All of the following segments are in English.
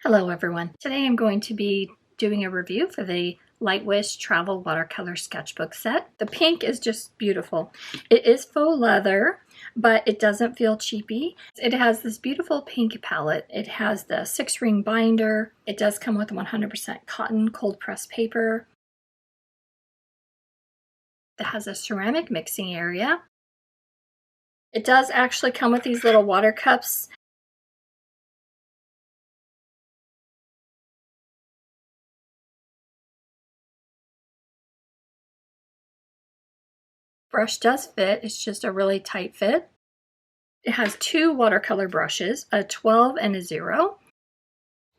Hello everyone. Today I'm going to be doing a review for the Lightwish Travel Watercolor Sketchbook set. The pink is just beautiful. It is faux leather, but it doesn't feel cheapy. It has this beautiful pink palette. It has the 6-ring binder. It does come with 100% cotton cold press paper. It has a ceramic mixing area. It does actually come with these little water cups. Brush does fit, it's just a really tight fit. It has 2 watercolor brushes, a 12 and a 0.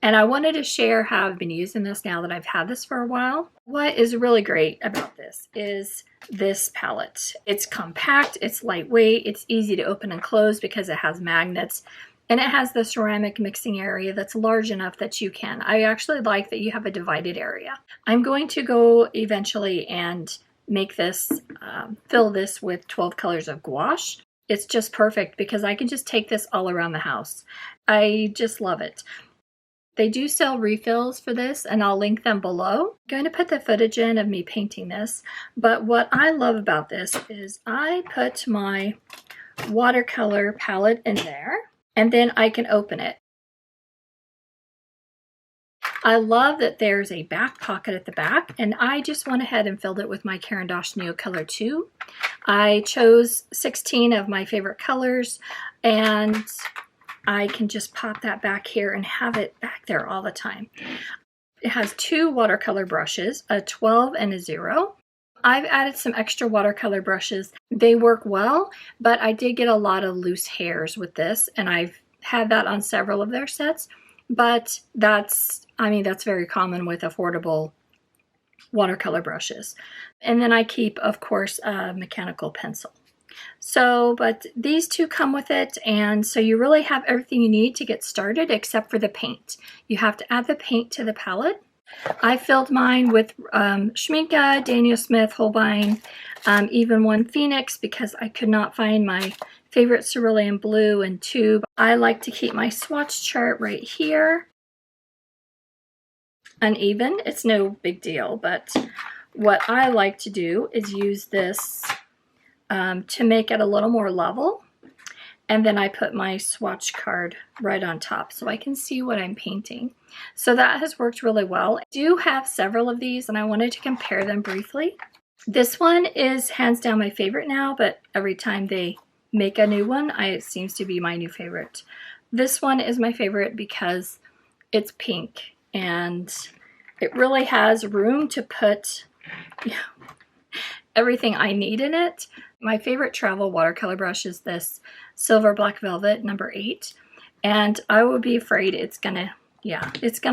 And I wanted to share how I've been using this now that I've had this for a while. What is really great about this is this palette. It's compact, it's lightweight, it's easy to open and close because it has magnets. And it has the ceramic mixing area that's large enough that you can. I actually like that you have a divided area. I'm going to go eventually and make this, fill this with 12 colors of gouache. It's just perfect because I can just take this all around the house. I just love it. They do sell refills for this and I'll link them below. I'm going to put the footage in of me painting this, but what I love about this is I put my watercolor palette in there and then I can open it. I love that there's a back pocket at the back, and I just went ahead and filled it with my Caran Neocolor 2. I chose 16 of my favorite colors, and I can just pop that back here and have it back there all the time. It has 2 watercolor brushes, a 12 and a 0. I've added some extra watercolor brushes. They work well, but I did get a lot of loose hairs with this, and I've had that on several of their sets, but that's very common with affordable watercolor brushes. And then I keep, of course, a mechanical pencil. So, but these 2 come with it, and so you really have everything you need to get started except for the paint. You have to add the paint to the palette. I filled mine with Schmincke, Daniel Smith, Holbein, even one Phoenix because I could not find my favorite cerulean blue and tube. I like to keep my swatch chart right here. Uneven, it's no big deal, but what I like to do is use this to make it a little more level, and then I put my swatch card right on top so I can see what I'm painting. So that has worked really well. I do have several of these and I wanted to compare them briefly. This one is hands down my favorite now, but every time they make a new one, it seems to be my new favorite. This one is my favorite because it's pink and it really has room to put everything I need in it. My favorite travel watercolor brush is this Silver Black Velvet number 8, and I would be afraid it's gonna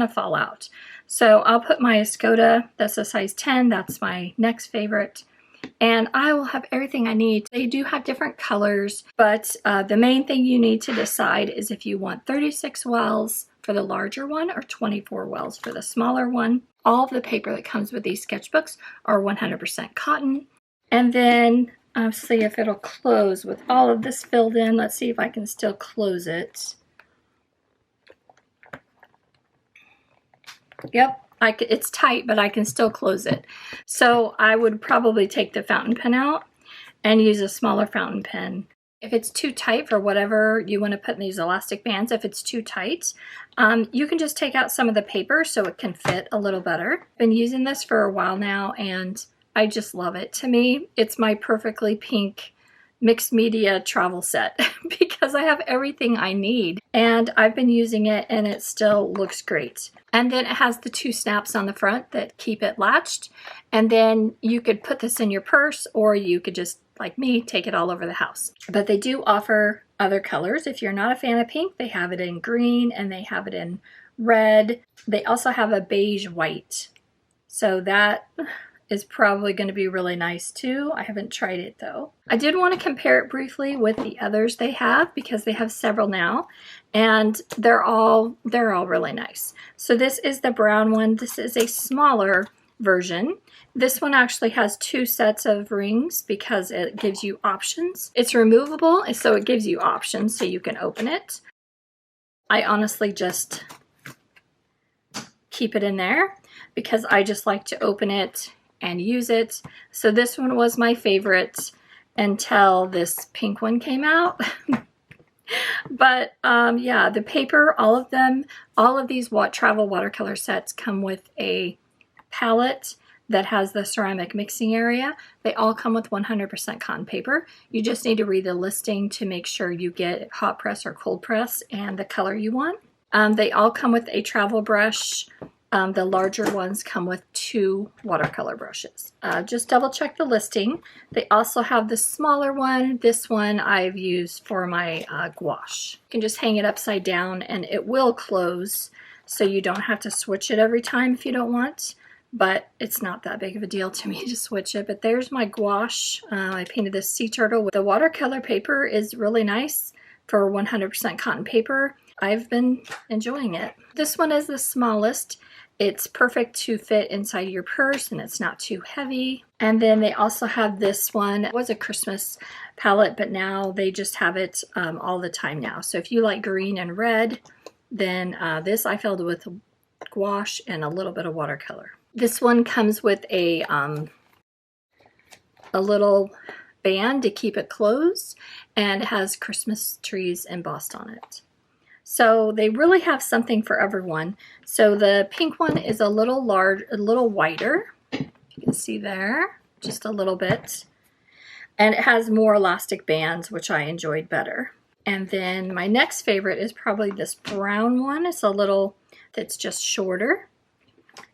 fall out. So I'll put my Escoda, that's a size 10, that's my next favorite, and I will have everything I need. They do have different colors, but the main thing you need to decide is if you want 36 wells for the larger one or 24 wells for the smaller one. All of the paper that comes with these sketchbooks are 100% cotton. And then I'll see if it'll close with all of this filled in. Let's see if I can still close it. Yep. It's tight, but I can still close it. So I would probably take the fountain pen out and use a smaller fountain pen. If it's too tight for whatever you want to put in these elastic bands, if it's too tight, you can just take out some of the paper so it can fit a little better. I've been using this for a while now and I just love it. To me, it's my perfectly pink mixed media travel set because I have everything I need, and I've been using it and it still looks great. And then it has the 2 snaps on the front that keep it latched, and then you could put this in your purse or you could just, like me, take it all over the house. But they do offer other colors. If you're not a fan of pink, they have it in green and they have it in red. They also have a beige white, so that is probably going to be really nice too. I haven't tried it though. I did want to compare it briefly with the others they have because they have several now, and they're all really nice. So this is the brown one. This is a smaller version. This one actually has 2 sets of rings because it gives you options. It's removable, so it gives you options so you can open it. I honestly just keep it in there because I just like to open it and use it. So this one was my favorite until this pink one came out. But yeah, the paper, all of them, all of these travel watercolor sets come with a palette that has the ceramic mixing area. They all come with 100% cotton paper. You just need to read the listing to make sure you get hot press or cold press and the color you want. They all come with a travel brush. The larger ones come with 2 watercolor brushes. Just double check the listing. They also have the smaller one. This one I've used for my gouache. You can just hang it upside down and it will close, so you don't have to switch it every time if you don't want, but it's not that big of a deal to me to switch it. But there's my gouache. I painted this sea turtle. The watercolor paper is really nice for 100% cotton paper. I've been enjoying it. This one is the smallest. It's perfect to fit inside your purse and it's not too heavy. And then they also have this one. It was a Christmas palette, but now they just have it all the time now. So if you like green and red, then this I filled with gouache and a little bit of watercolor. This one comes with a little band to keep it closed, and it has Christmas trees embossed on it. So they really have something for everyone. So the pink one is a little wider. You can see there, just a little bit. And it has more elastic bands, which I enjoyed better. And then my next favorite is probably this brown one. It's a little, that's just shorter.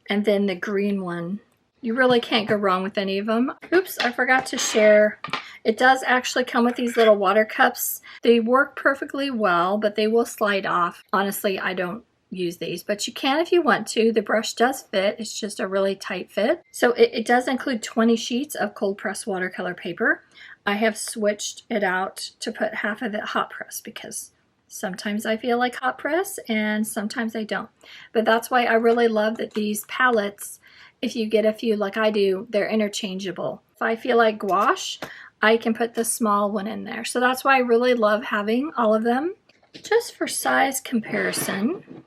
And then the green one. You really can't go wrong with any of them. Oops, I forgot to share. It does actually come with these little water cups. They work perfectly well, but they will slide off. Honestly, I don't use these, but you can if you want to. The brush does fit. It's just a really tight fit. So it does include 20 sheets of cold press watercolor paper. I have switched it out to put half of it hot press because sometimes I feel like hot press and sometimes I don't. But that's why I really love that these palettes, if you get a few like I do, they're interchangeable. If I feel like gouache, I can put the small one in there. So that's why I really love having all of them. Just for size comparison,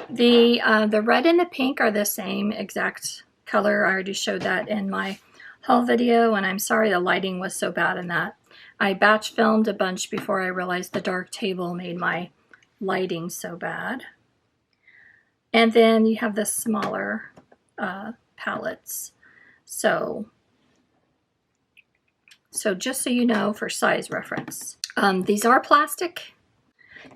the red and the pink are the same exact color. I already showed that in my haul video, and I'm sorry the lighting was so bad in that. I batch filmed a bunch before I realized the dark table made my lighting so bad. And then you have the smaller palettes. So just so you know, for size reference. These are plastic,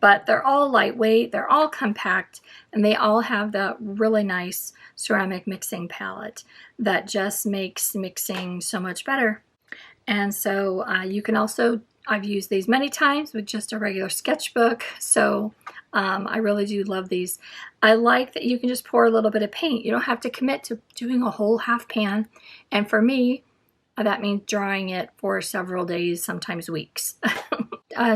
but they're all lightweight, they're all compact, and they all have that really nice ceramic mixing palette that just makes mixing so much better. And so you can also, I've used these many times with just a regular sketchbook, so I really do love these. I like that you can just pour a little bit of paint. You don't have to commit to doing a whole half pan, and for me, that means drying it for several days, sometimes weeks.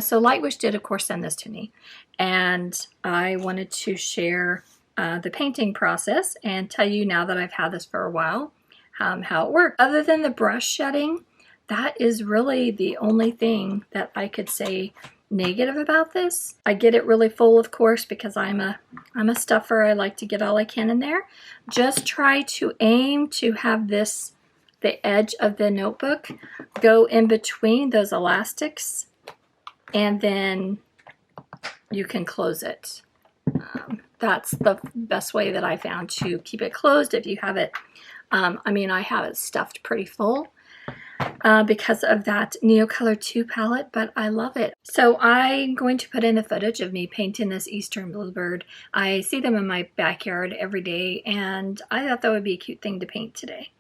So Lightwish did, of course, send this to me, and I wanted to share the painting process and tell you, now that I've had this for a while, how it works. Other than the brush shedding, that is really the only thing that I could say negative about this. I get it really full, of course, because I'm a stuffer. I like to get all I can in there. Just try to aim to have this, the edge of the notebook, go in between those elastics, and then you can close it. That's the best way that I found to keep it closed. If you have it, I mean, I have it stuffed pretty full because of that Neocolor 2 palette, but I love it. So I'm going to put in the footage of me painting this Eastern Bluebird. I see them in my backyard every day, and I thought that would be a cute thing to paint today.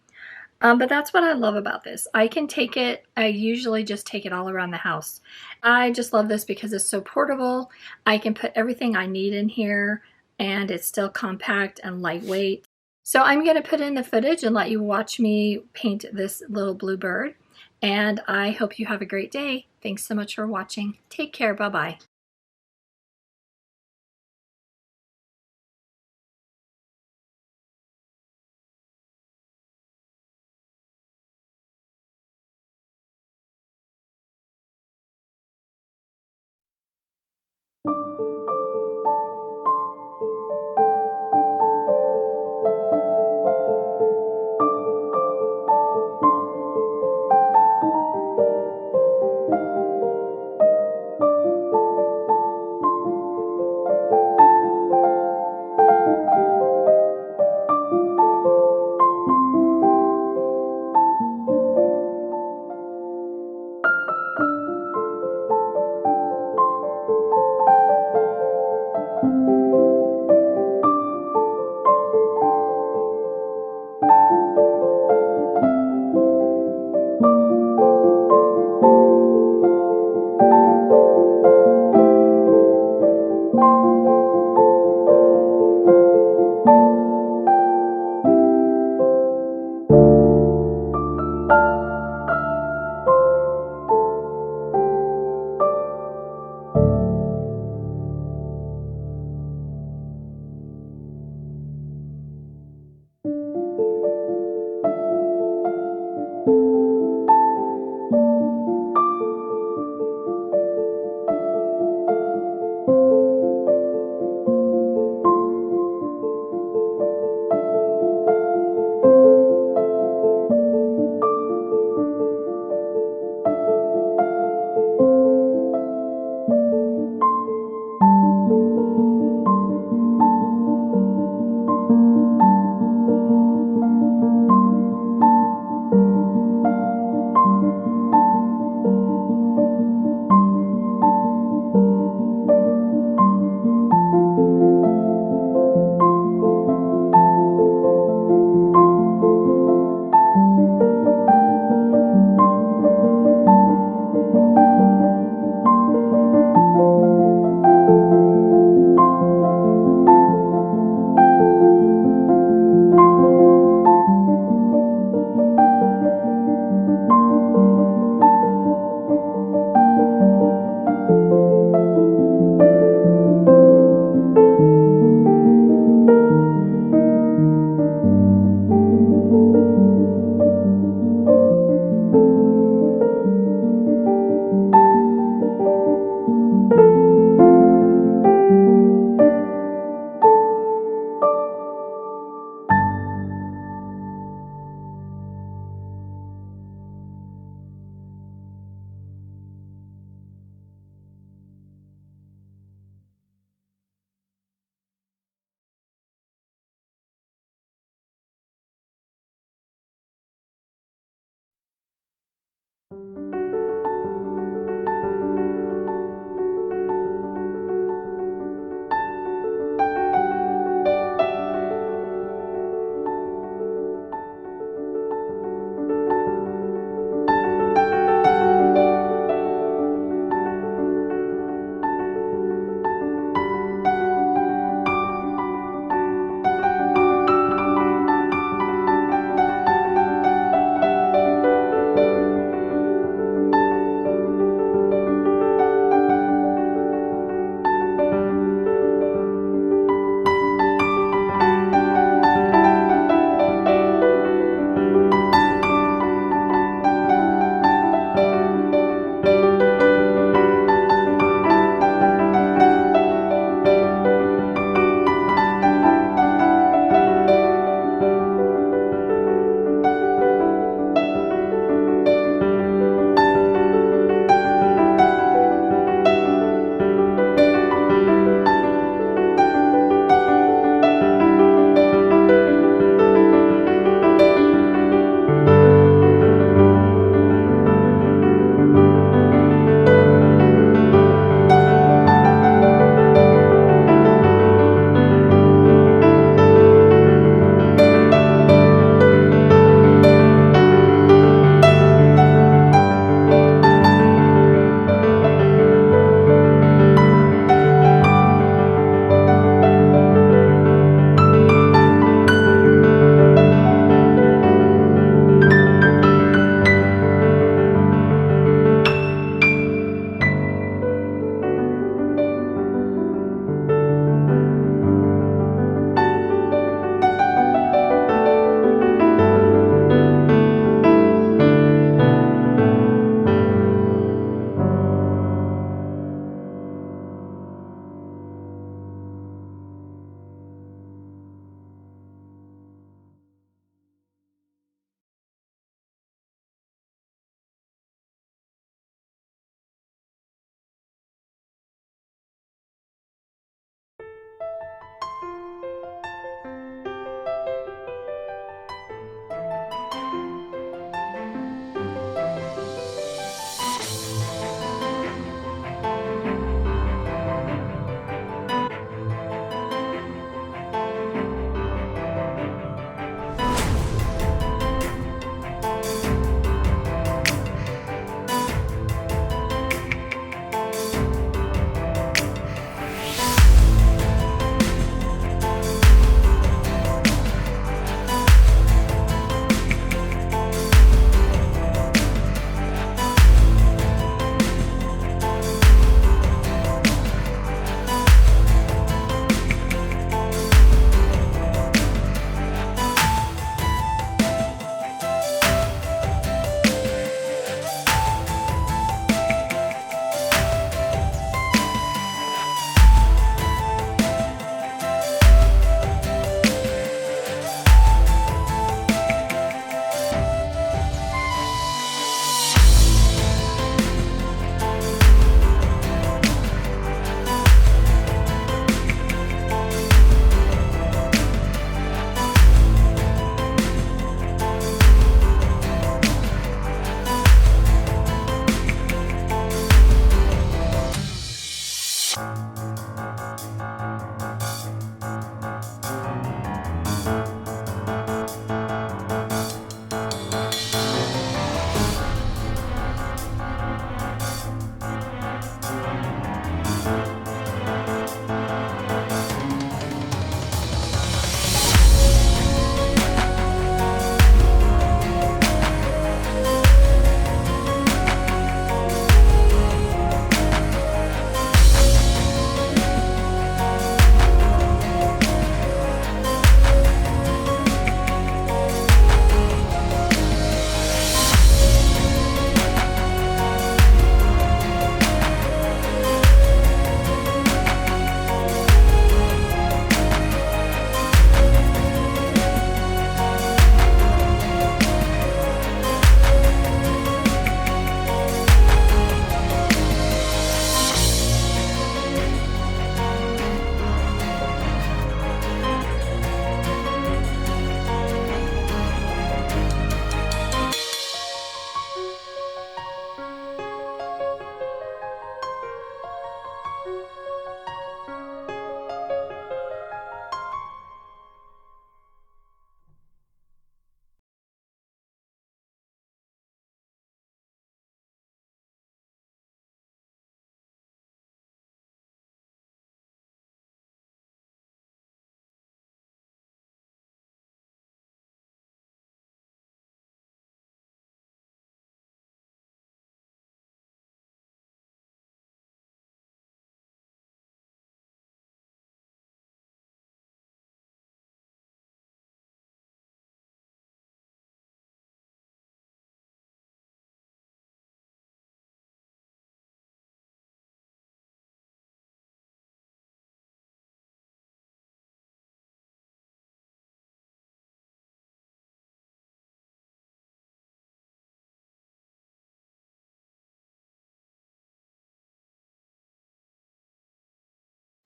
But that's what I love about this. I can take it, I usually just take it all around the house. I just love this because it's so portable. I can put everything I need in here, and it's still compact and lightweight. So I'm going to put in the footage and let you watch me paint this little Bluebird. And I hope you have a great day. Thanks so much for watching. Take care. Bye-bye.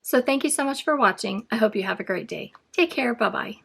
So thank you so much for watching. I hope you have a great day. Take care. Bye-bye.